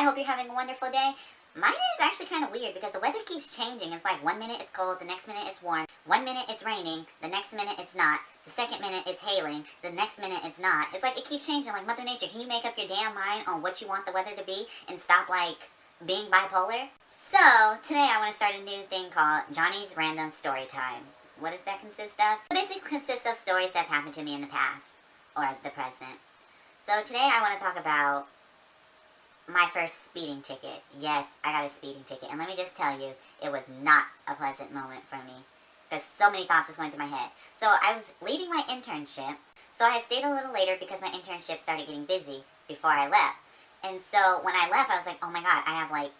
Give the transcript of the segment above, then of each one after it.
hope you're having a wonderful day. Mine is actually kind of weird because the weather keeps changing. It's like 1 minute it's cold, the next minute it's warm. 1 minute it's raining, the next minute it's not. The second minute it's hailing, the next minute it's not. It's like it keeps changing like Mother Nature. Can you make up your damn mind on what you want the weather to be and stop like being bipolar? So today I want to start a new thing called Johnnies Random Story Time. What does that consist of? It basically consists of stories that happened to me in the past or the present. So today I want to talk about my first speeding ticket. Yes, I got a speeding ticket. And let me just tell you, it was not a pleasant moment for me. Because so many thoughts was going through my head. So I was leaving my internship. So I had stayed a little later because my internship started getting busy before I left. And so when I left, I was like, oh my god, I have like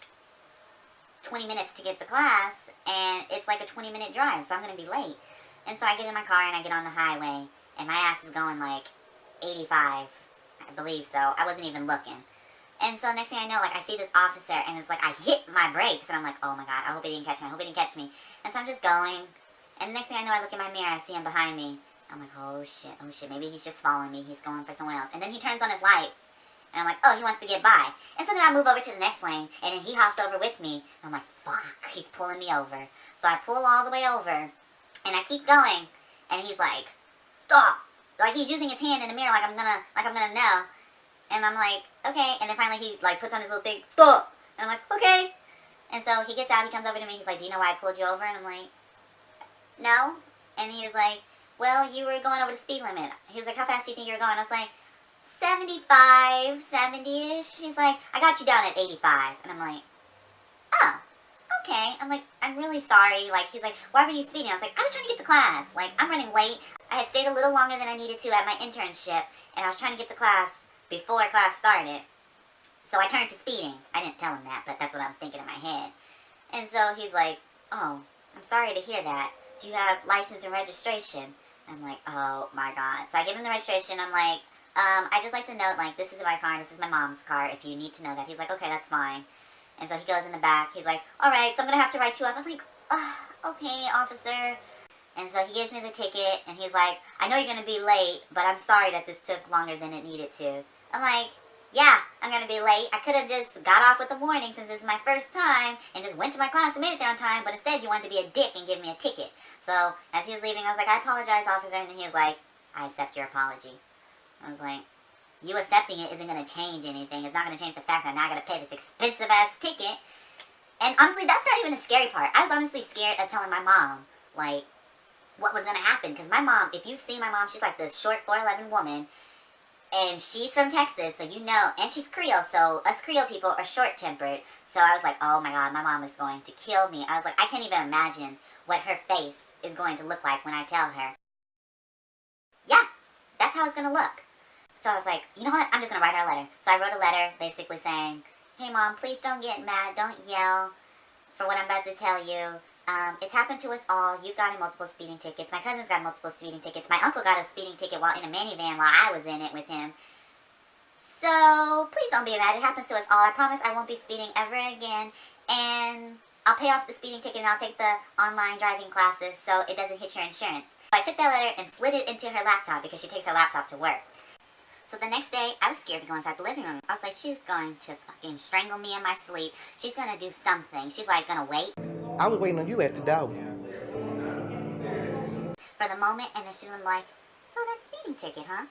20 minutes to get to class. And it's like a 20-minute drive, so I'm going to be late. And so I get in my car and I get on the highway. And my ass is going like 85. I believe so. I wasn't even looking. And so next thing I know, like, I see this officer, and it's like, I hit my brakes, and I'm like, oh my god, I hope he didn't catch me, I hope he didn't catch me. And so I'm just going, and the next thing I know, I look in my mirror, I see him behind me. I'm like, oh shit, maybe he's just following me, he's going for someone else. And then he turns on his lights, and I'm like, oh, he wants to get by. And so then I move over to the next lane, and then he hops over with me. And I'm like, fuck, he's pulling me over. So I pull all the way over, and I keep going, and he's like, stop. Like, he's using his hand in the mirror like I'm gonna know. And I'm like, okay. And then finally he, like, puts on his little thing, stop. And I'm like, okay. And so he gets out, he comes over to me, he's like, do you know why I pulled you over? And I'm like, no. And he's like, well, you were going over the speed limit. He was like, how fast do you think you were going? I was like, 75, 70-ish. He's like, I got you down at 85. And I'm like, oh, okay. I'm like, I'm really sorry. Like, he's like, why were you speeding? I was like, I was trying to get to class. Like, I'm running late. I had stayed a little longer than I needed to at my internship, and I was trying to get to class before class started. So I turned to speeding. I didn't tell him that, but that's what I was thinking in my head. And so he's like, oh, I'm sorry to hear that. Do you have license and registration? I'm like, oh my god. So I give him the registration. I'm like, I just like to note, like, this is my car, this is my mom's car, if you need to know that. He's like, okay, that's fine. And so he goes in the back. He's like, alright, so I'm going to have to write you up. I'm like, oh, okay, officer. And so he gives me the ticket, and he's like, I know you're going to be late, but I'm sorry that this took longer than it needed to. I'm like, yeah, I'm going to be late. I could have just got off with a warning since this is my first time and just went to my class and made it there on time, but instead you wanted to be a dick and give me a ticket. So as he was leaving, I was like, I apologize, officer, and he was like, I accept your apology. I was like, you accepting it isn't going to change anything. It's not going to change the fact that now I got to pay this expensive-ass ticket. And honestly, that's not even the scary part. I was honestly scared of telling my mom, like, what was going to happen. Because my mom, if you've seen my mom, she's like this short 4'11" woman. And she's from Texas, so you know, and she's Creole, so us Creole people are short-tempered. So I was like, oh my god, my mom is going to kill me. I was like, I can't even imagine what her face is going to look like when I tell her. Yeah, that's how it's going to look. So I was like, you know what, I'm just going to write her a letter. So I wrote a letter basically saying, hey mom, please don't get mad, don't yell for what I'm about to tell you. It's happened to us all. You've gotten multiple speeding tickets. My cousin's got multiple speeding tickets. My uncle got a speeding ticket while in a minivan while I was in it with him. So, please don't be mad. It happens to us all. I promise I won't be speeding ever again. And I'll pay off the speeding ticket and I'll take the online driving classes so it doesn't hit your insurance. So I took that letter and slid it into her laptop because she takes her laptop to work. So the next day, I was scared to go inside the living room. I was like, she's going to fucking strangle me in my sleep. She's going to do something. She's like going to wait. I was waiting on you at the door. For the moment, and then she's like, so that speeding ticket, huh?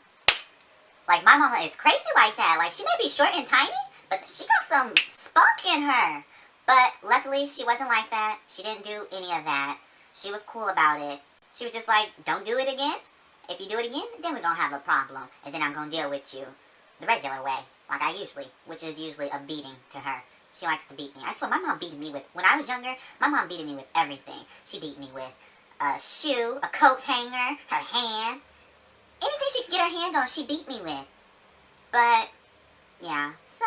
Like, my mama is crazy like that. Like, she may be short and tiny, but she got some spunk in her. But luckily, she wasn't like that. She didn't do any of that. She was cool about it. She was just like, don't do it again. If you do it again, then we're going to have a problem. And then I'm going to deal with you the regular way, like I usually, which is usually a beating to her. She likes to beat me. I swear, my mom beated me with, when I was younger, my mom beated me with everything. She beat me with a shoe, a coat hanger, her hand. Anything she could get her hand on, she beat me with. But, yeah. So,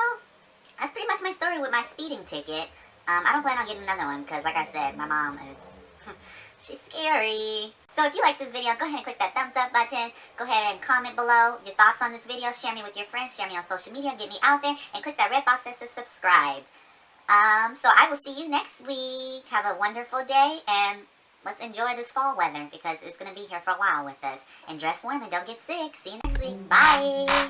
that's pretty much my story with my speeding ticket. I don't plan on getting another one, because like I said, my mom is, she's scary. So if you like this video, go ahead and click that thumbs up button. Go ahead and comment below your thoughts on this video. Share me with your friends. Share me on social media. Get me out there. And click that red box that says subscribe. So I will see you next week. Have a wonderful day. And let's enjoy this fall weather because it's going to be here for a while with us. And dress warm and don't get sick. See you next week. Bye.